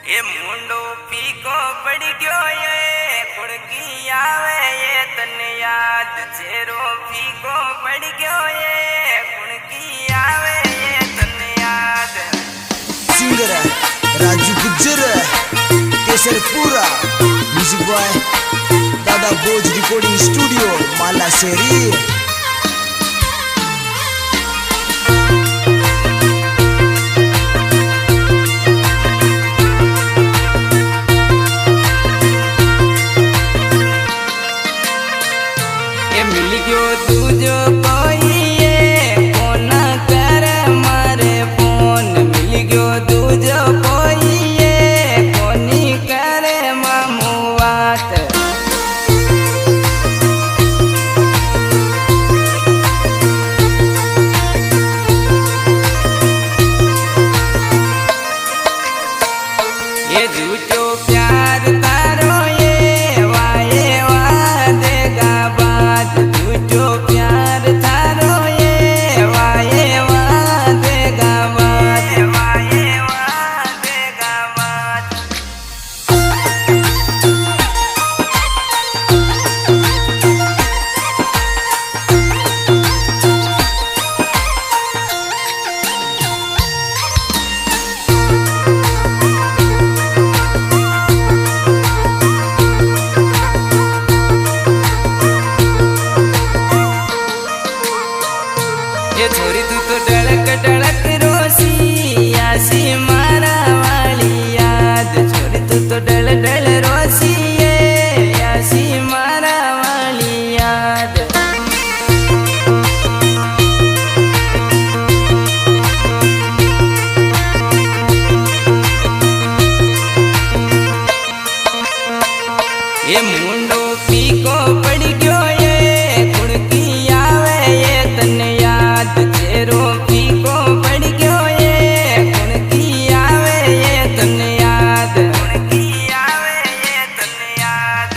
ये मुंडो पीको पड़ गयो ये कुड़की आवे ये तने याद चेहरो पीको पड़ गयो ये कुड़की आवे ये तने याद। सिंगर है राजू गुज्जर केसरपुरा, म्यूजिक बॉय दादा बोज रिकॉर्डिंग स्टूडियो माला शेरी। छोरी तू तो डड़क डड़क रोसी आसी मारा वाली याद। छोरी तू तो डल डल रोसी आसी मारा वाली याद। ये मुंडो पीको पड़ गयो ये कुड़की आवे ये तने याद। चेहरो पीको पड़ गयो ये कुड़की आवे ये तने याद। कुड़की आवे ये तने याद।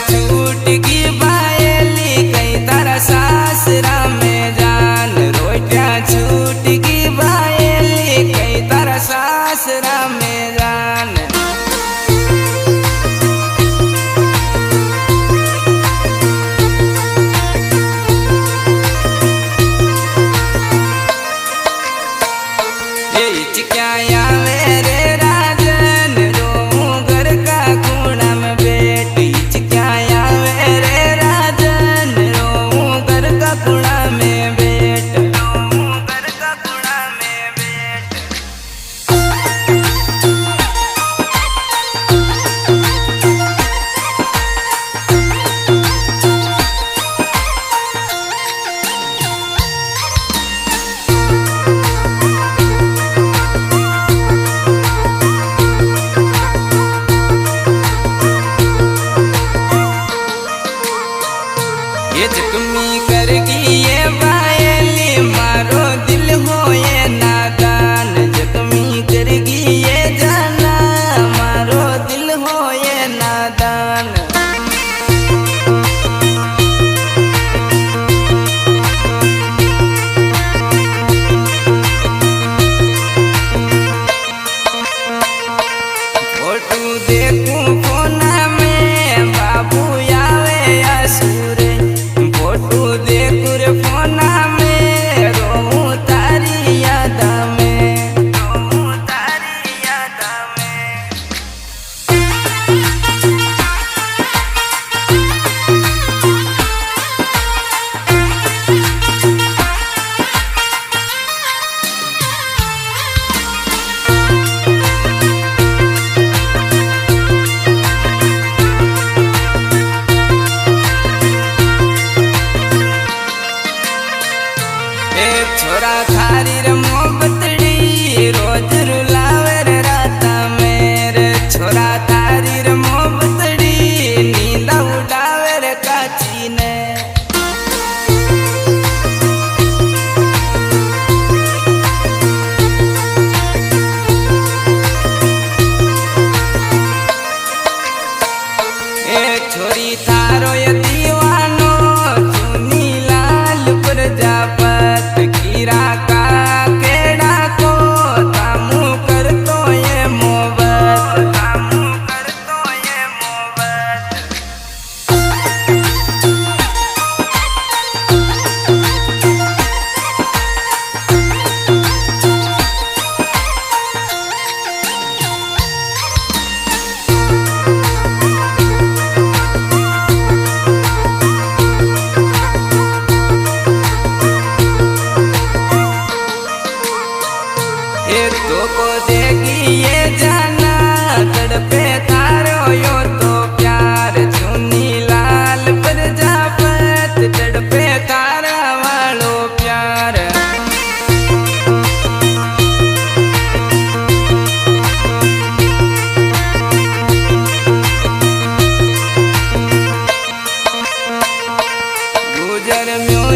छूट की बायली कई तारा सासरा में जान। रोटिया छूट की बायली कई तारा सासरा में जान। ये हिचकियाँ आवे रे राजन रोऊं घर का कोना में बैठ। ये जख्मी करगी ये बायली मारो दिल हो ये नादान। जख्मी करगी ये जाना मारो दिल हो ये नादान। फोटो देखूं फोना में बाबू आवे आसुर। फोटो देखूं रे फोना में रोऊं तारी याद में। रोऊं तारी याद में। छोरा थारी रे मोहब्बतड़ी रोज रुलावे रे राता मेरे। छोरा थारी रे मोहब्बतड़ी नींद उड़ावे रे काची ने।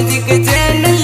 Music channel